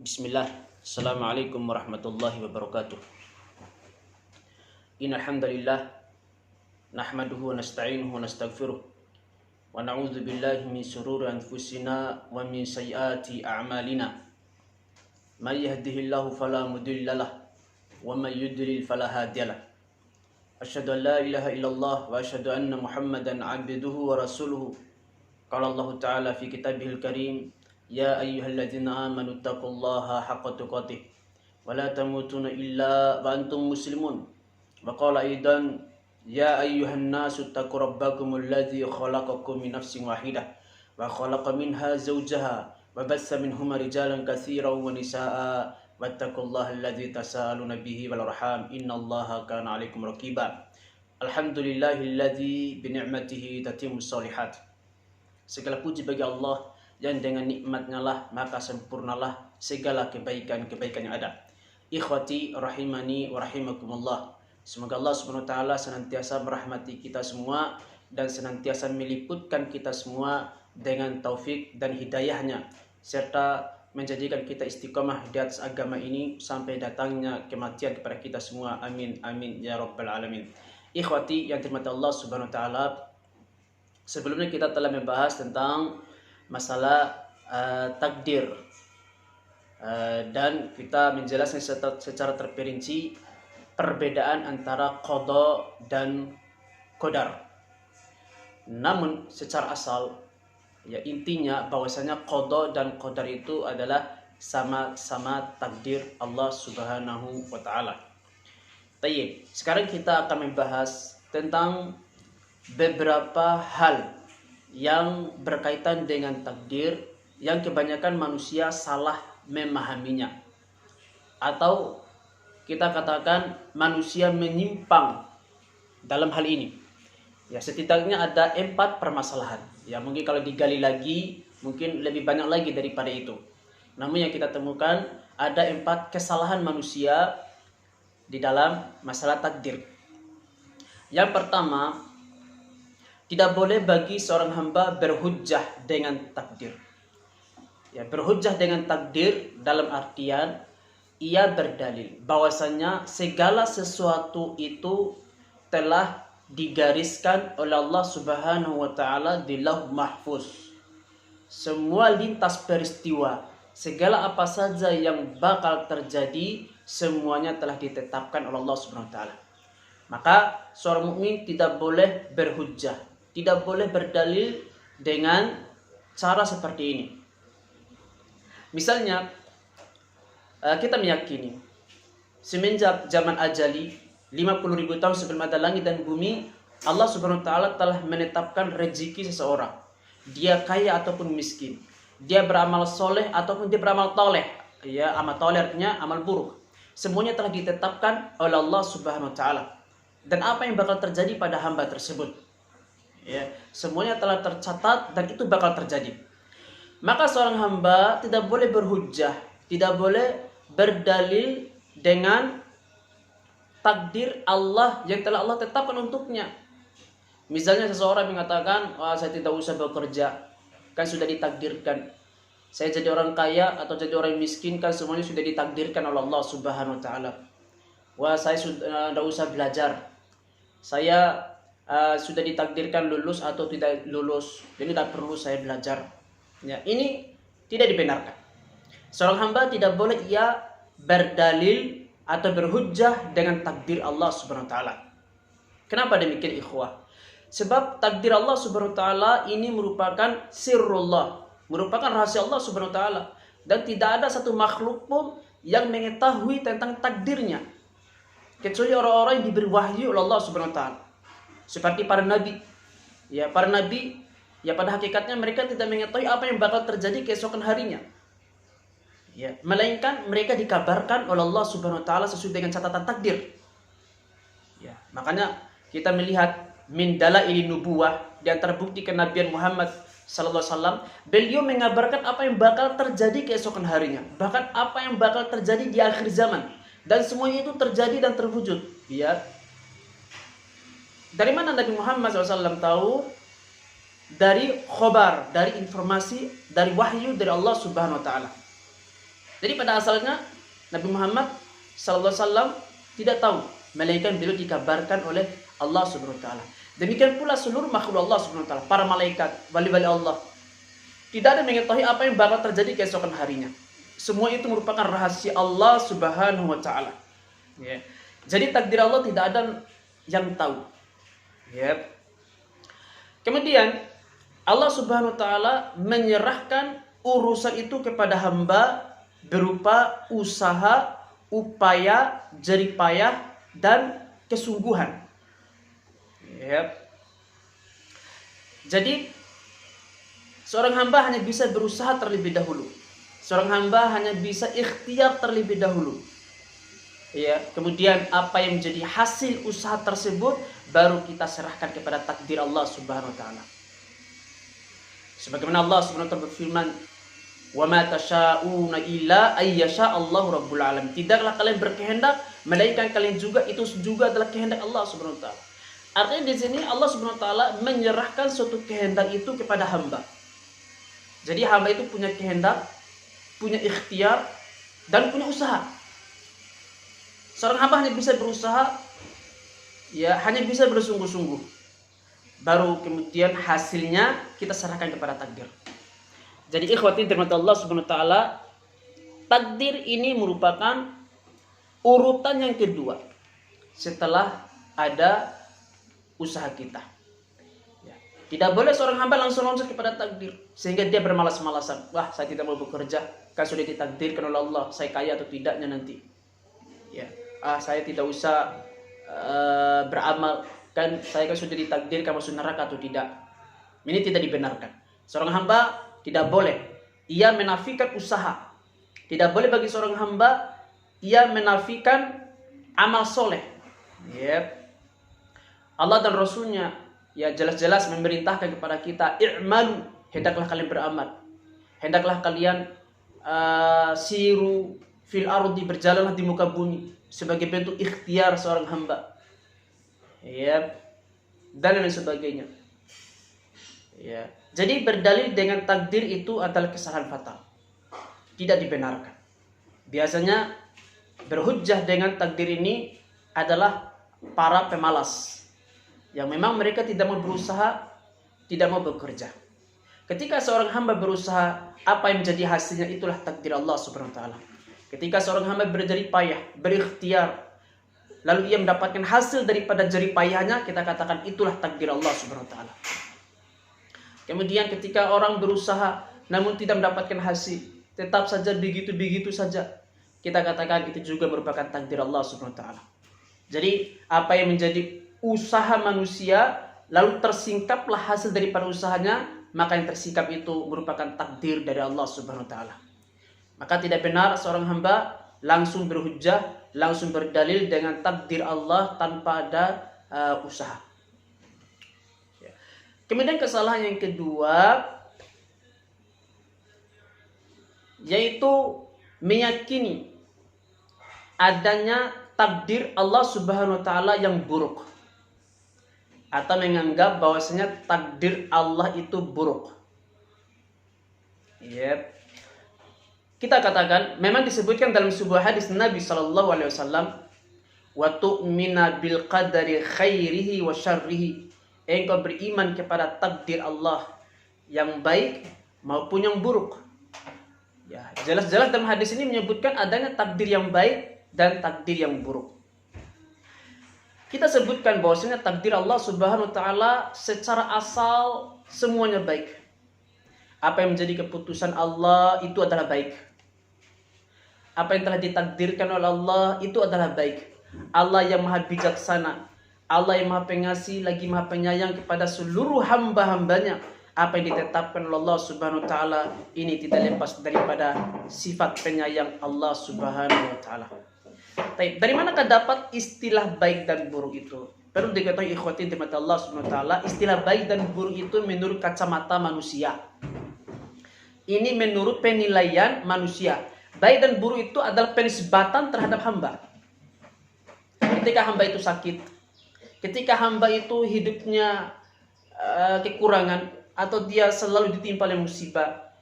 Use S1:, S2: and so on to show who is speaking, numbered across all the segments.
S1: Bismillah. Assalamualaikum warahmatullahi wabarakatuh. Innal hamdalillah nahmaduhu wa nasta'inuhu wa nastaghfiruh wa na'udzu billahi min shururi anfusina wa min sayyiati a'malina. May yahdihillahu fala mudilla lahu wa may yudlil fala hadiya lahu. Asyhadu an la ilaha illallah wa asyhadu anna Muhammadan 'abduhu wa rasuluhu. Qala Allah Ta'ala fi kitabihil karim, ya ayyuhalladzina amanu taqullaha haqqa tuqatih wa la tamutunna illa wa antum muslimun. Wa qala aidan, ya ayyuhan nasu taqu rabbakumul ladzi khalaqakum min nafsin wahidah wa khalaqa minha zawjaha wa bassa minhuma rijalan katsiran wa nisaa wattaqullaha alladzi tasaaluna bihi wal arham innallaha kana 'alaikum raqiba. Alhamdulillahilladzi bi ni'matihi tatimmus shalihat. Segala puji bagi Allah yang dengan nikmatnya lah maka sempurnalah segala kebaikan-kebaikan yang ada. Ikhwati rahimani wa rahimakumullah. Semoga Allah Subhanahu wa taala senantiasa merahmati kita semua dan senantiasa meliputkan kita semua dengan taufik dan hidayahnya, serta menjadikan kita istiqomah di atas agama ini sampai datangnya kematian kepada kita semua. Amin amin ya rabbal alamin. Ikhwati yang dirahmati Allah Subhanahu wa taala, sebelumnya kita telah membahas tentang masalah takdir dan kita menjelaskan secara terperinci perbedaan antara qada dan qadar. Namun secara asal ya intinya bahwasanya qada dan qadar itu adalah sama-sama takdir Allah Subhanahu wa taala. Baik, sekarang kita akan membahas tentang beberapa hal yang berkaitan dengan takdir yang kebanyakan manusia salah memahaminya, atau kita katakan manusia menyimpang dalam hal ini. Ya, setidaknya ada 4 permasalahan. Ya, mungkin kalau digali lagi mungkin lebih banyak lagi daripada itu. Namun yang kita temukan ada 4 kesalahan manusia di dalam masalah takdir. Yang pertama, tidak boleh bagi seorang hamba berhujjah dengan takdir. Ya, berhujjah dengan takdir dalam artian ia berdalil bahwasanya segala sesuatu itu telah digariskan oleh Allah Subhanahu wa taala di Lauh Mahfuz. Semua lintas peristiwa, segala apa saja yang bakal terjadi, semuanya telah ditetapkan oleh Allah Subhanahu wa taala. Maka seorang mukmin tidak boleh berhujjah, tidak boleh berdalil dengan cara seperti ini. Misalnya, kita meyakini semenjak zaman ajali 50.000 tahun sebelum ada langit dan bumi, Allah Subhanahu wa taala telah menetapkan rezeki seseorang. Dia kaya ataupun miskin, dia beramal soleh ataupun dia beramal toleh. Ya, amal toleh artinya amal buruk. Semuanya telah ditetapkan oleh Allah Subhanahu wa taala. Dan apa yang bakal terjadi pada hamba tersebut, ya, semuanya telah tercatat dan itu bakal terjadi. Maka seorang hamba tidak boleh berhujjah, tidak boleh berdalil dengan takdir Allah yang telah Allah tetapkan untuknya. Misalnya seseorang mengatakan, saya tidak usah bekerja, kan sudah ditakdirkan. Saya jadi orang kaya atau jadi orang miskin kan semuanya sudah ditakdirkan oleh Allah Subhanahu wa taala. Saya sudah tidak usah belajar. Saya sudah ditakdirkan lulus atau tidak lulus, jadi tidak perlu saya belajar. Ya, ini tidak dibenarkan. Seorang hamba tidak boleh ia berdalil atau berhujjah dengan takdir Allah Subhanahu wa taala. Kenapa demikian, ikhwah? Sebab takdir Allah Subhanahu wa taala ini merupakan sirrullah, merupakan rahasia Allah Subhanahu wa taala, dan tidak ada satu makhluk pun yang mengetahui tentang takdirnya kecuali orang-orang yang diberi wahyu oleh Allah Subhanahu wa taala. Seperti para nabi. Ya, para nabi ya pada hakikatnya mereka tidak mengetahui apa yang bakal terjadi keesokan harinya. Ya, melainkan mereka dikabarkan oleh Allah Subhanahu wa taala sesuai dengan catatan takdir. Ya, makanya kita melihat min dalailin nubuwah, di antara bukti kenabian Muhammad sallallahu alaihi wasallam, beliau mengabarkan apa yang bakal terjadi keesokan harinya, bahkan apa yang bakal terjadi di akhir zaman, dan semuanya itu terjadi dan terwujud. Ya. Dari mana Nabi Muhammad SAW tahu? Dari khobar, dari informasi, dari wahyu dari Allah Subhanahu wa taala. Jadi pada asalnya Nabi Muhammad SAW tidak tahu, melainkan beliau dikabarkan oleh Allah Subhanahu wa taala. Demikian pula seluruh makhluk Allah Subhanahu wa taala, para malaikat, wali-wali Allah, tidak ada mengetahui apa yang bakal terjadi keesokan harinya. Semua itu merupakan rahasia Allah Subhanahu wa taala. Ya. Jadi takdir Allah tidak ada yang tahu. Ya. Kemudian Allah Subhanahu wa taala menyerahkan urusan itu kepada hamba berupa usaha, upaya, jerih payah dan kesungguhan. Ya. Jadi seorang hamba hanya bisa berusaha terlebih dahulu. Seorang hamba hanya bisa ikhtiar terlebih dahulu. Ya, kemudian apa yang menjadi hasil usaha tersebut baru kita serahkan kepada takdir Allah Subhanahu wa taala. Sebagaimana Allah Subhanahu wa taala berfirman, "Wa ma tasyauna illa ayyasha Allahu rabbul alamin." Tidaklah kalian berkehendak melainkan kalian juga itu juga adalah kehendak Allah Subhanahu wa taala. Artinya di sini Allah Subhanahu wa taala menyerahkan suatu kehendak itu kepada hamba. Jadi hamba itu punya kehendak, punya ikhtiar dan punya usaha. Seorang hamba hanya bisa berusaha, ya hanya bisa bersungguh-sungguh. Baru kemudian hasilnya kita serahkan kepada takdir. Jadi ikhwati dirahmati Allah Subhanahu wa taala, takdir ini merupakan urutan yang kedua setelah ada usaha kita. Ya. Tidak boleh seorang hamba langsung loncat kepada takdir sehingga dia bermalas-malasan. Wah, saya tidak mau bekerja, kan sudah ditakdirkan oleh Allah, saya kaya atau tidaknya nanti. Ya. Saya tidak usah beramal, kan saya kan sudah ditakdirkan masuk neraka atau tidak. Ini tidak dibenarkan. Seorang hamba tidak boleh ia menafikan usaha. Tidak boleh bagi seorang hamba ia menafikan amal soleh. Yep. Allah dan Rasulnya ya jelas-jelas memerintahkan kepada kita, i'malu, hendaklah kalian beramal. Hendaklah kalian siru fil ardi, berjalanlah di muka bumi sebagai bentuk ikhtiar seorang hamba. Ya. Dan lain sebagainya. Ya. Jadi berdalil dengan takdir itu adalah kesalahan fatal. Tidak dibenarkan. Biasanya berhujjah dengan takdir ini adalah para pemalas yang memang mereka tidak mau berusaha, tidak mau bekerja. Ketika seorang hamba berusaha, apa yang menjadi hasilnya itulah takdir Allah Subhanahu wa taala. Ketika seorang hamba berjerih payah, berikhtiar, lalu ia mendapatkan hasil daripada jerih payahnya, kita katakan itulah takdir Allah Subhanahu wa taala. Kemudian ketika orang berusaha namun tidak mendapatkan hasil, tetap saja begitu-begitu saja, kita katakan itu juga merupakan takdir Allah Subhanahu wa taala. Jadi apa yang menjadi usaha manusia lalu tersingkaplah hasil daripada usahanya, maka yang tersingkap itu merupakan takdir dari Allah Subhanahu wa taala. Maka tidak benar seorang hamba langsung berhujjah, langsung berdalil dengan takdir Allah tanpa ada usaha. Ya. Kemudian kesalahan yang kedua yaitu meyakini adanya takdir Allah Subhanahu wa taala yang buruk, atau menganggap bahwasanya takdir Allah itu buruk. Yep. Kita katakan memang disebutkan dalam sebuah hadis Nabi sallallahu alaihi wasallam, wa tu'mina bil qadari khairihi wa syarrihi. Engkau beriman kepada takdir Allah yang baik maupun yang buruk. Ya, jelas-jelas dalam hadis ini menyebutkan adanya takdir yang baik dan takdir yang buruk. Kita sebutkan bahwasanya takdir Allah Subhanahu wa taala secara asal semuanya baik. Apa yang menjadi keputusan Allah itu adalah baik. Apa yang telah ditakdirkan oleh Allah itu adalah baik. Allah yang maha bijaksana, Allah yang maha pengasih lagi maha penyayang kepada seluruh hamba-hambanya. Apa yang ditetapkan oleh Allah Subhanahu wa taala ini tidak lepas daripada sifat penyayang Allah Subhanahu wa taala. Dari manakah dapat istilah baik dan buruk itu? Perlu diketahui ikhwati dirahmati Allah Subhanahu wa taala, istilah baik dan buruk itu menurut kacamata manusia. Ini menurut penilaian manusia. Baik dan buruk itu adalah penisbatan terhadap hamba. Ketika hamba itu sakit, ketika hamba itu hidupnya kekurangan, atau dia selalu ditimpa oleh musibah,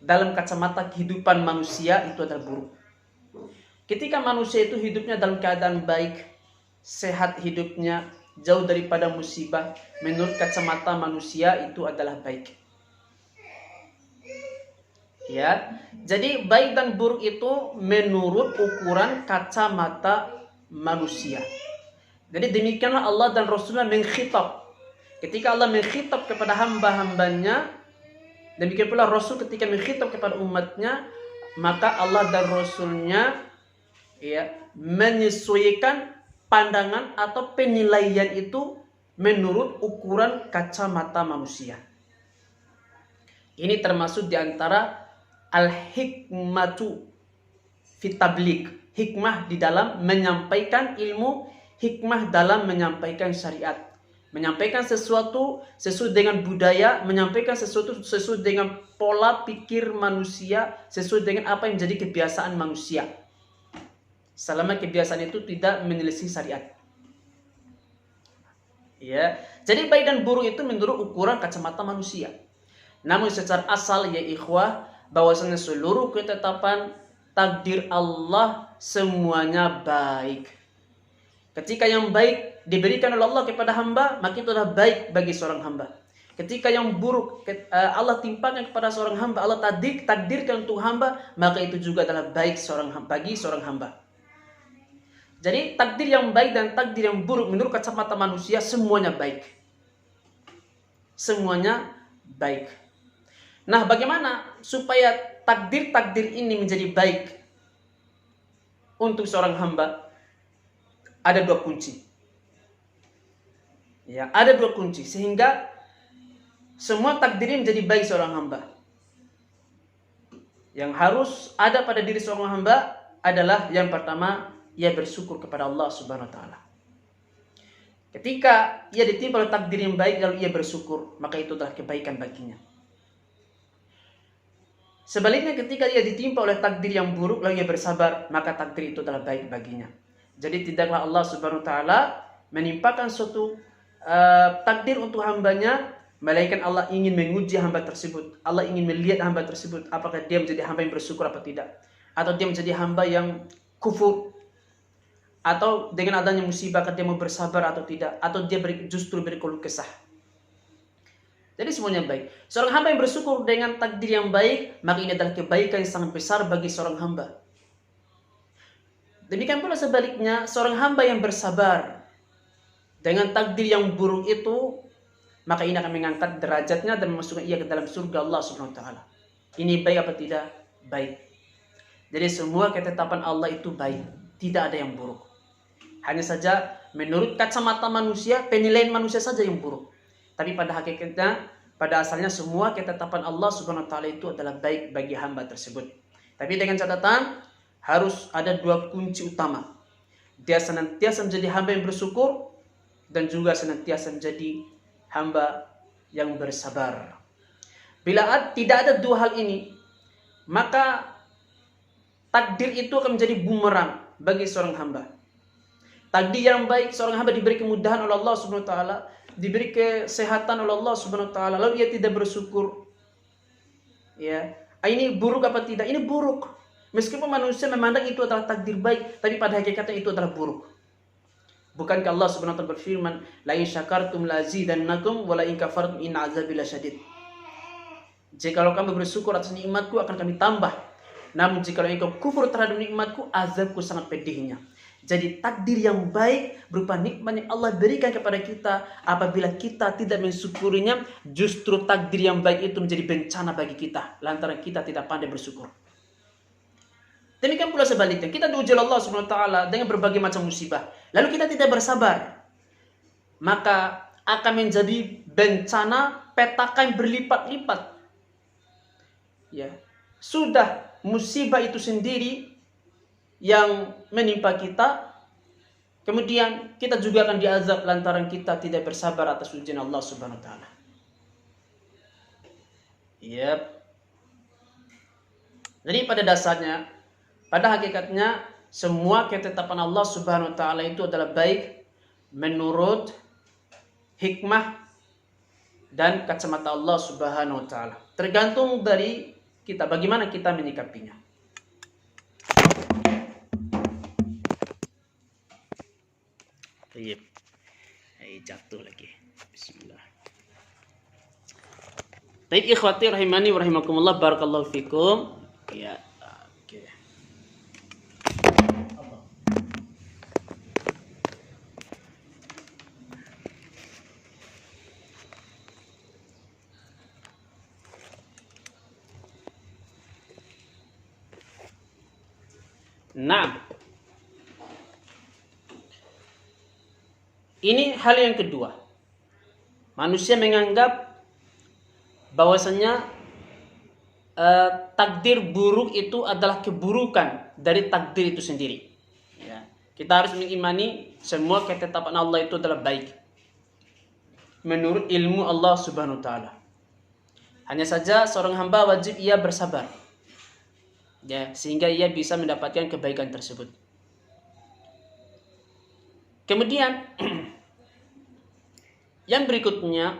S1: dalam kacamata kehidupan manusia itu adalah buruk. Ketika manusia itu hidupnya dalam keadaan baik, sehat hidupnya, jauh daripada musibah, menurut kacamata manusia itu adalah baik. Ya, jadi baik dan buruk itu menurut ukuran kacamata manusia. Jadi demikianlah Allah dan Rasulnya mengkhitab. Ketika Allah mengkhitab kepada hamba-hambanya, demikian pula Rasul ketika mengkhitab kepada umatnya, maka Allah dan Rasulnya ya menyesuaikan pandangan atau penilaian itu menurut ukuran kacamata manusia. Ini termasuk diantara al-hikmatu fit tabligh, hikmah di dalam menyampaikan ilmu, hikmah dalam menyampaikan syariat. Menyampaikan sesuatu sesuai dengan budaya, menyampaikan sesuatu sesuai dengan pola pikir manusia, sesuai dengan apa yang menjadi kebiasaan manusia. Selama kebiasaan itu tidak menyelisih syariat. Ya, jadi baik dan buruk itu menurut ukuran kacamata manusia. Namun secara asal ya ikhwah, bahwasanya seluruh ketetapan takdir Allah semuanya baik. Ketika yang baik diberikan oleh Allah kepada hamba, maka itu adalah baik bagi seorang hamba. Ketika yang buruk Allah timpakan kepada seorang hamba, Allah takdirkan untuk hamba, maka itu juga adalah baik bagi seorang hamba. Jadi takdir yang baik dan takdir yang buruk menurut kacamata manusia semuanya baik. Semuanya baik. Nah, bagaimana supaya takdir-takdir ini menjadi baik untuk seorang hamba? Ada dua kunci. Ya, ada dua kunci sehingga semua takdir ini menjadi baik seorang hamba. Yang harus ada pada diri seorang hamba adalah yang pertama, ia bersyukur kepada Allah Subhanahu wa taala. Ketika ia ditimpa oleh takdir yang baik lalu ia bersyukur, maka itu adalah kebaikan baginya. Sebaliknya ketika ia ditimpa oleh takdir yang buruk lalu ia bersabar, maka takdir itu adalah baik baginya. Jadi tidaklah Allah Subhanahu wa taala menimpakan suatu takdir untuk hambanya, melainkan Allah ingin menguji hamba tersebut. Allah ingin melihat hamba tersebut apakah dia menjadi hamba yang bersyukur atau tidak, atau dia menjadi hamba yang kufur, atau dengan adanya musibah dia mau bersabar atau tidak, atau dia justru berkeluh kesah. Jadi semuanya baik. Seorang hamba yang bersyukur dengan takdir yang baik, maka ini adalah kebaikan yang sangat besar bagi seorang hamba. Demikian pula sebaliknya, seorang hamba yang bersabar dengan takdir yang buruk itu, maka ini akan mengangkat derajatnya dan memasukkan ia ke dalam surga Allah Subhanahu wa taala. Ini baik apa tidak? Baik. Jadi semua ketetapan Allah itu baik, tidak ada yang buruk. Hanya saja menurut kacamata manusia, penilaian manusia saja yang buruk. Tapi pada hakikatnya, pada asalnya semua ketetapan Allah Subhanahu wa taala itu adalah baik bagi hamba tersebut. Tapi dengan catatan harus ada dua kunci utama. Dia senantiasa menjadi hamba yang bersyukur dan juga senantiasa menjadi hamba yang bersabar. Bila tidak ada dua hal ini, maka takdir itu akan menjadi bumerang bagi seorang hamba. Takdir yang baik, seorang hamba diberi kemudahan oleh Allah Subhanahu wa taala, diberi kesehatan oleh Allah Subhanahu wa taala, lalu ia tidak bersyukur. Ya, ini buruk apa tidak? Ini buruk. Meskipun manusia memandang itu adalah takdir baik, tapi pada hakikatnya itu adalah buruk. Bukankah Allah Subhanahu wa taala berfirman, "La in syakartum lazidannakum wa la in kafartum in azabi lasyadid." Jikalau kamu bersyukur atas nikmatku akan kami tambah. Namun jikalau engkau kufur terhadap nikmatku, azabku sangat pedihnya. Jadi takdir yang baik berupa nikmat yang Allah berikan kepada kita, apabila kita tidak mensyukurinya, justru takdir yang baik itu menjadi bencana bagi kita lantaran kita tidak pandai bersyukur. Demikian pula sebaliknya, kita diuji oleh Allah Subhanahu wa taala dengan berbagai macam musibah, lalu kita tidak bersabar, maka akan menjadi bencana petaka yang berlipat-lipat. Ya, sudah musibah itu sendiri yang menimpa kita, kemudian kita juga akan diazab lantaran kita tidak bersabar atas ujian Allah Subhanahu wa taala. Yep. Jadi pada dasarnya, pada hakikatnya semua ketetapan Allah Subhanahu wa taala itu adalah baik menurut hikmah dan kacamata Allah Subhanahu wa taala. Tergantung dari kita, bagaimana kita menyikapinya. Baik. Jatuh lagi. Bismillah. Baik ikhwati rahimani wa rahimakumullah, barakallahu fikum. Ya, oke. Nah, ini hal yang kedua. Manusia menganggap bahwasanya takdir buruk itu adalah keburukan dari takdir itu sendiri. Ya. Kita harus mengimani semua ketetapan Allah itu adalah baik menurut ilmu Allah Subhanahu wa taala. Hanya saja seorang hamba wajib ia bersabar. Ya, sehingga ia bisa mendapatkan kebaikan tersebut. Kemudian yang berikutnya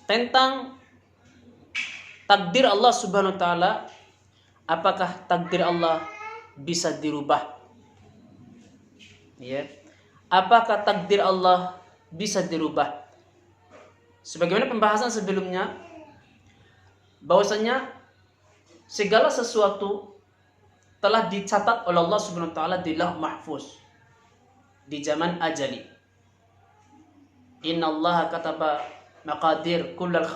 S1: tentang takdir Allah Subhanahu wa taala, apakah takdir Allah bisa dirubah? Ya. Apakah takdir Allah bisa dirubah? Sebagaimana pembahasan sebelumnya, bahwasanya segala sesuatu telah dicatat oleh Allah Subhanahu wa taala di Lauh Mahfuz di zaman ajali. Innallaha kataba maqadir kullal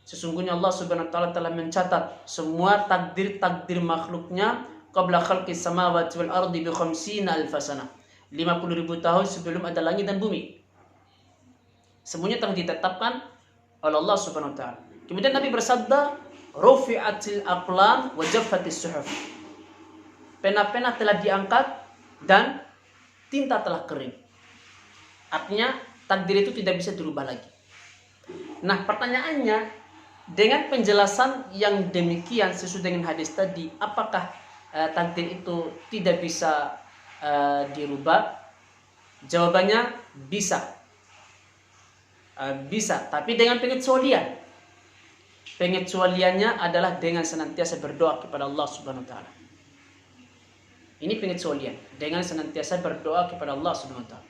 S1: sesungguhnya Allah Subhanahu wa taala telah mencatat semua takdir-takdir makhluknya qabla khalqis samawati wal ardi bi 50 alf sanah. 50.000 tahun sebelum ada langit dan bumi. Semuanya telah ditetapkan oleh Allah Subhanahu wa taala. Kemudian Nabi bersabda, "Rufi'atil aqlam wa jaffatis suhuf." Pena-pena telah diangkat dan tinta telah kering. Artinya takdir itu tidak bisa dirubah lagi. Nah, pertanyaannya, dengan penjelasan yang demikian sesuai dengan hadis tadi, apakah takdir itu tidak bisa dirubah? Jawabannya bisa. Bisa, tapi dengan pengecualian. Pengecualiannya adalah dengan senantiasa berdoa kepada Allah Subhanahu wa taala. Ini pengecualian, dengan senantiasa berdoa kepada Allah Subhanahu wa taala.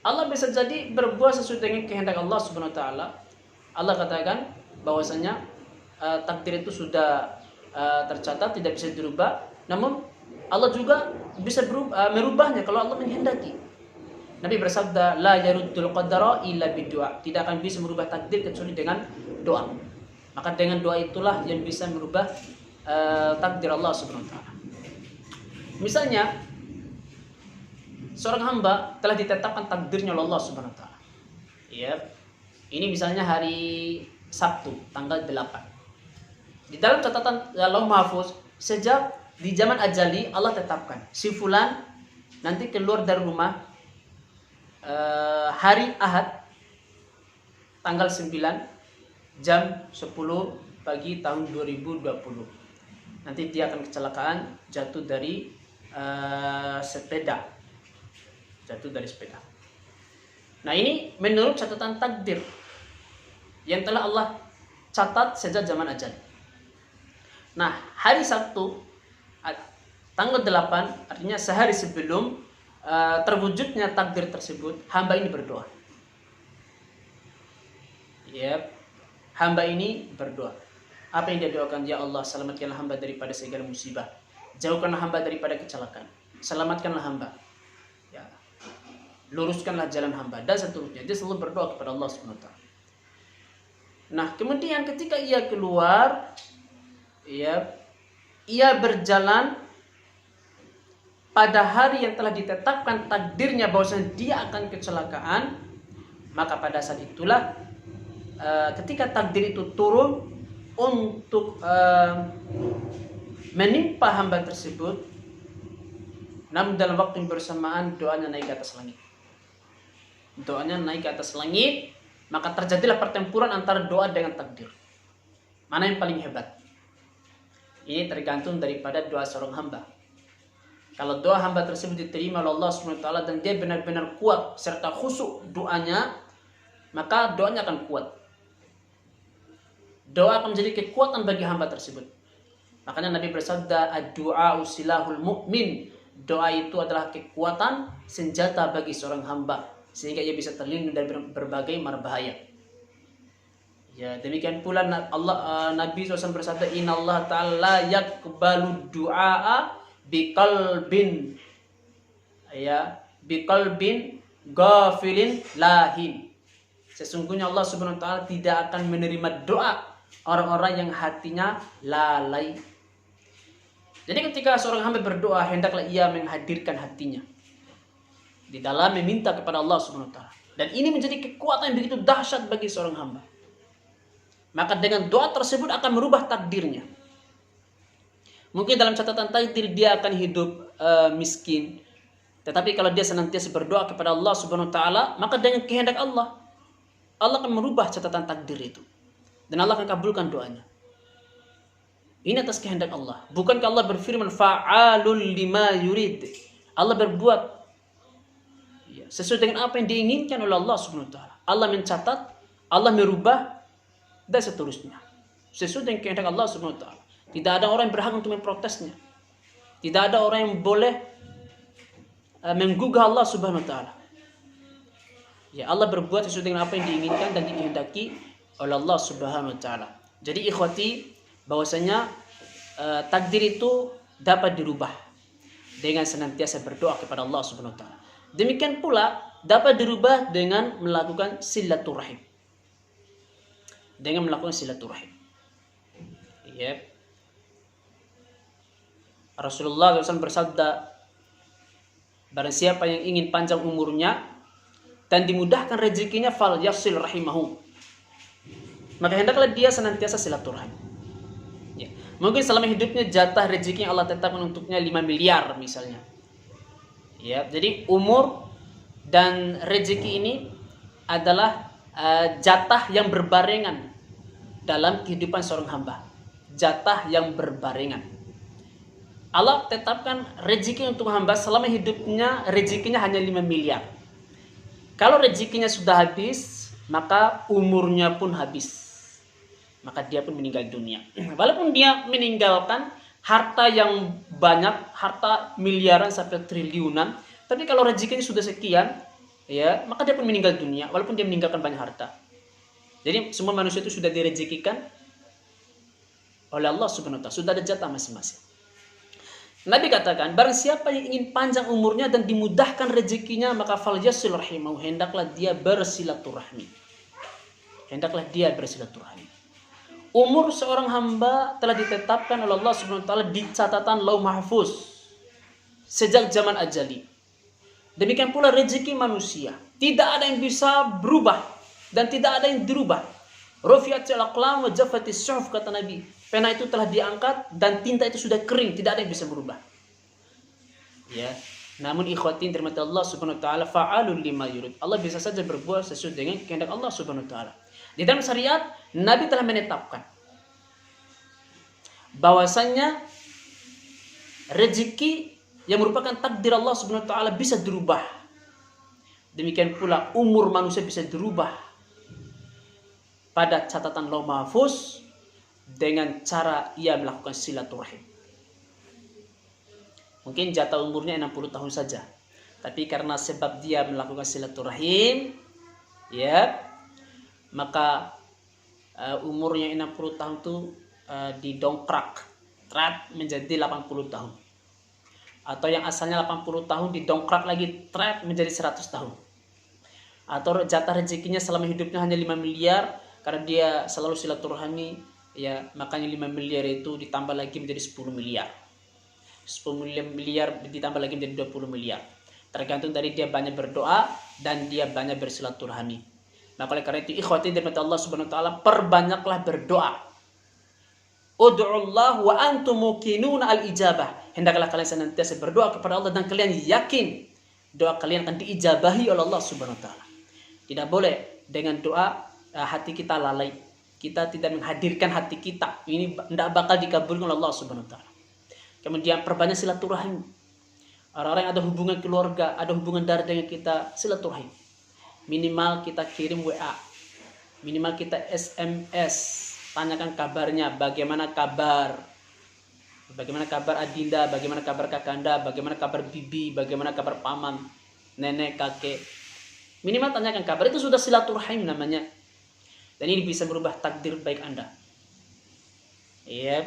S1: Allah bisa jadi berbuat sesuai dengan kehendak Allah Subhanahu wa taala. Allah katakan bahwasanya takdir itu sudah tercatat, tidak bisa dirubah. Namun Allah juga bisa merubahnya kalau Allah menghendaki. Nabi bersabda, la yaruddul qadara illa bidu'a. Tidak akan bisa merubah takdir kecuali dengan doa. Maka dengan doa itulah yang bisa merubah takdir Allah Subhanahu wa taala. Misalnya seorang hamba telah ditetapkan takdirnya oleh Allah Subhanahu wa taala. Ya. Ini misalnya hari Sabtu tanggal 8. Di dalam catatan Lauh Mahfuz, sejak di zaman ajali Allah tetapkan si fulan nanti keluar dari rumah hari Ahad tanggal 9 jam 10 pagi tahun 2020. Nanti dia akan kecelakaan jatuh dari sepeda. Jatuh dari sepeda. Nah, ini menurut catatan takdir yang telah Allah catat sejak zaman ajali. Nah, hari Sabtu tanggal 8, artinya sehari sebelum terwujudnya takdir tersebut, hamba ini berdoa. Ya, hamba ini berdoa. Apa yang dia doakan? Ya Allah, selamatkanlah hamba daripada segala musibah. Jauhkanlah hamba daripada kecelakaan. Selamatkanlah hamba. Ya. Luruskanlah jalan hamba dan seterusnya. Dia selalu berdoa kepada Allah SWT. Nah, kemudian ketika ia keluar, ya, ia berjalan pada hari yang telah ditetapkan takdirnya bahwasanya dia akan kecelakaan, maka pada saat itulah ketika takdir itu turun untuk menimpa hamba tersebut, namun dalam waktu yang bersamaan doanya naik ke atas langit. Doanya naik ke atas langit, maka terjadilah pertempuran antara doa dengan takdir. Mana yang paling hebat? Ini tergantung daripada doa seorang hamba. Kalau doa hamba tersebut diterima oleh Allah SWT dan dia benar-benar kuat serta khusyuk doanya, maka doanya akan kuat. Doa akan menjadi kekuatan bagi hamba tersebut. Makanya Nabi bersabda, ad-du'a silahul mu'min. Doa itu adalah kekuatan senjata bagi seorang hamba, sehingga ia bisa terlindung dari berbagai mara bahaya. Ya, demikian pula Nabi SAW bersabda, innallaha ta'ala yaqbalu du'a biqalbin, ya, biqalbin ghafilin lahin. Sesungguhnya Allah Subhanahu wa taala tidak akan menerima doa orang-orang yang hatinya lalai. Jadi ketika seorang hamba berdoa, hendaklah ia menghadirkan hatinya di dalam meminta kepada Allah Subhanahu wa taala. Dan ini menjadi kekuatan yang begitu dahsyat bagi seorang hamba. Maka dengan doa tersebut akan merubah takdirnya. Mungkin dalam catatan takdir dia akan hidup miskin. Tetapi kalau dia senantiasa berdoa kepada Allah Subhanahu wa taala, maka dengan kehendak Allah akan merubah catatan takdir itu. Dan Allah akan kabulkan doanya. Ini atas kehendak Allah. Bukankah Allah berfirman, fa'alul lima yurid. Allah berbuat sesuai dengan apa yang diinginkan oleh Allah Subhanahu wa taala. Allah mencatat, Allah merubah, dan seterusnya. Sesuai dengan kehendak Allah Subhanahu wa taala. Tidak ada orang yang berhak untuk memprotesnya. Tidak ada orang yang boleh menggugah Allah Subhanahu wa taala. Ya, Allah berbuat sesuai dengan apa yang diinginkan dan dikehendaki oleh Allah Subhanahu wa taala. Jadi ikhwati, bahwasanya takdir itu dapat dirubah dengan senantiasa berdoa kepada Allah Subhanahu wa taala. Demikian pula dapat dirubah dengan melakukan silaturahim. Dengan melakukan silaturahim. Ya. Rasulullah SAW bersabda, barang siapa yang ingin panjang umurnya dan dimudahkan rezekinya, fal yasil rahimahu, maka hendaklah dia senantiasa silaturahim. Ya. Mungkin selama hidupnya jatah rezeki yang Allah tetapkan untuknya 5 miliar misalnya. Ya, jadi umur dan rezeki ini adalah jatah yang berbarengan dalam kehidupan seorang hamba. Jatah yang berbarengan. Allah tetapkan rezeki untuk hamba selama hidupnya, rezekinya hanya 5 miliar. Kalau rezekinya sudah habis, maka umurnya pun habis. Maka dia pun meninggal dunia. Walaupun dia meninggalkan harta yang banyak, harta miliaran sampai triliunan, tapi kalau rezekinya sudah sekian, ya, maka dia pun meninggal dunia walaupun dia meninggalkan banyak harta. Jadi semua manusia itu sudah direzekikan oleh Allah Subhanahu wa taala, sudah ada jatah masing-masing. Nabi katakan, barang siapa yang ingin panjang umurnya dan dimudahkan rezekinya, maka falyasil rahimahu, hendaklah dia bersilaturahmi. Hendaklah dia bersilaturahmi. Umur seorang hamba telah ditetapkan oleh Allah Subhanahu wa taala di catatan Lauh Mahfuz sejak zaman ajali. Demikian pula rezeki manusia, tidak ada yang bisa berubah dan tidak ada yang dirubah. Rufi'atil aqlam wa jaffatis suhuf, kata Nabi. Pena itu telah diangkat dan tinta itu sudah kering, tidak ada yang bisa berubah. Ya. Namun ikhwatin dirahmati Allah Subhanahu wa taala, fa'alul lima yurid. Allah bisa saja berbuat sesuai dengan kehendak Allah Subhanahu wa taala. Di dalam syariat Nabi telah menetapkan bahwasanya rezeki yang merupakan takdir Allah Subhanahu wa taala bisa dirubah. Demikian pula umur manusia bisa dirubah pada catatan Lauh Mahfuz dengan cara ia melakukan silaturahim. Mungkin jatah umurnya 60 tahun saja, tapi karena sebab dia melakukan silaturahim, ya, maka umurnya 60 tahun itu didongkrak menjadi 80 tahun. Atau yang asalnya 80 tahun didongkrak lagi menjadi 100 tahun. Atau jatah rezekinya selama hidupnya hanya 5 miliar, karena dia selalu silaturahmi, ya, makanya 5 miliar itu ditambah lagi menjadi 10 miliar. 10 miliar ditambah lagi menjadi 20 miliar. Tergantung dari dia banyak berdoa dan dia banyak bersilaturahmi. Nah, oleh karena itu ikhwati dirahmati Allah Subhanahu wa taala, perbanyaklah berdoa. Ud'ullah wa antum muqinuna al-ijabah. Hendaklah kalian senantiasa berdoa kepada Allah dan kalian yakin doa kalian akan diijabahi oleh Allah Subhanahu wa taala. Tidak boleh dengan doa hati kita lalai. Kita tidak menghadirkan hati kita. Ini tidak bakal dikabulkan oleh Allah Subhanahu wa taala. Kemudian perbanyak silaturahim. Orang-orang yang ada hubungan keluarga, ada hubungan darah dengan kita, silaturahim. Minimal kita kirim WA. Minimal kita SMS. tanyakan kabarnya, bagaimana kabar adinda, bagaimana kabar kakanda, bagaimana kabar bibi, bagaimana kabar paman, nenek, kakek. Minimal tanyakan kabar, itu sudah silaturahim namanya. Dan ini bisa berubah takdir baik Anda. Yep.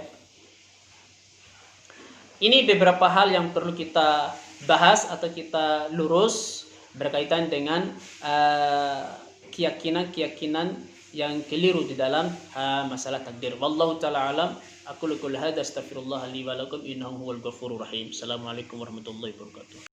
S1: Ini beberapa hal yang perlu kita bahas atau kita lurus berkaitan dengan keyakinan yang keliru di dalam masalah takdir. Wallahu taala alam. Aku qul hadza astaghfirullah li wa lakum innahu huwal ghafurur rahim. Assalamualaikum warahmatullahi wabarakatuh.